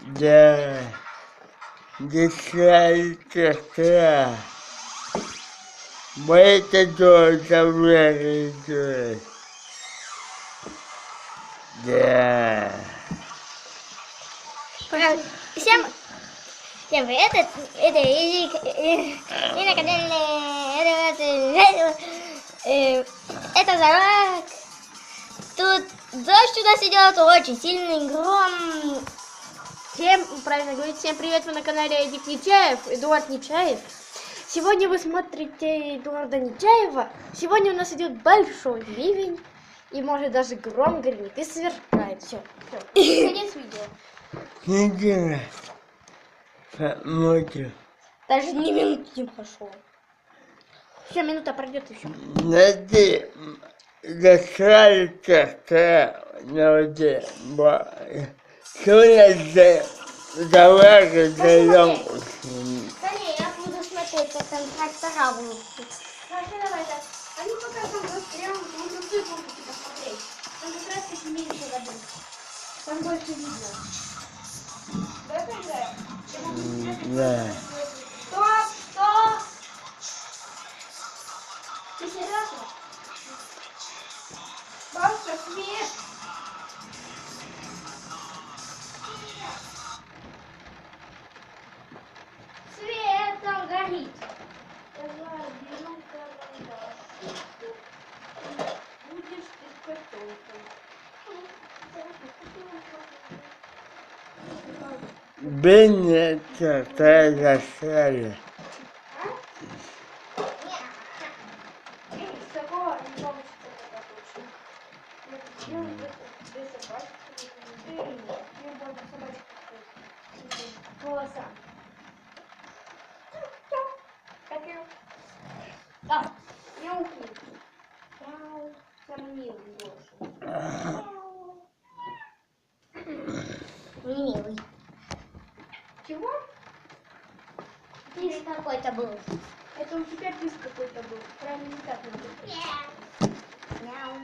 Да. Десятка. Это тоже время. Да. Всем привет, это Изик, и на канале это Зарак. Тут дождь у нас идет, очень сильный гром. Всем, правильно говорить, всем привет, вы на канале Эдик Нечаев, Эдуард Нечаев. Сегодня вы смотрите Эдуарда Нечаева. Сегодня у нас идет большой ливень, и может даже гром гремит и сверкает. Все, конец видео. Не посмотрим. Даже ни минуты не прошло. Все, минута пройдет и все. Найди десятка на воде. Сегодня давай даем. Скорее, я буду смотреть, как там трактора будут. Хорошо, давай так. Они пока там застрял, можно в цифру посмотреть. Там как раз таки меньше воды. Там больше видно. Да, поиграем? Да. Стоп, стоп! Ты серьезно? Бабушка, свет! Свет там горит. Я знаю, беру карандаш. Будешь ты котенком. Бенни такая застряли. С такого не получится пока точно. Я сделаю две собачки. Мне надо собачку голоса. Да, мяукни. Мяу. Самый милый голос. Не милый. Чего? Писк какой-то был. Это у тебя писк какой-то был. Правильно, не так надо. Мяу.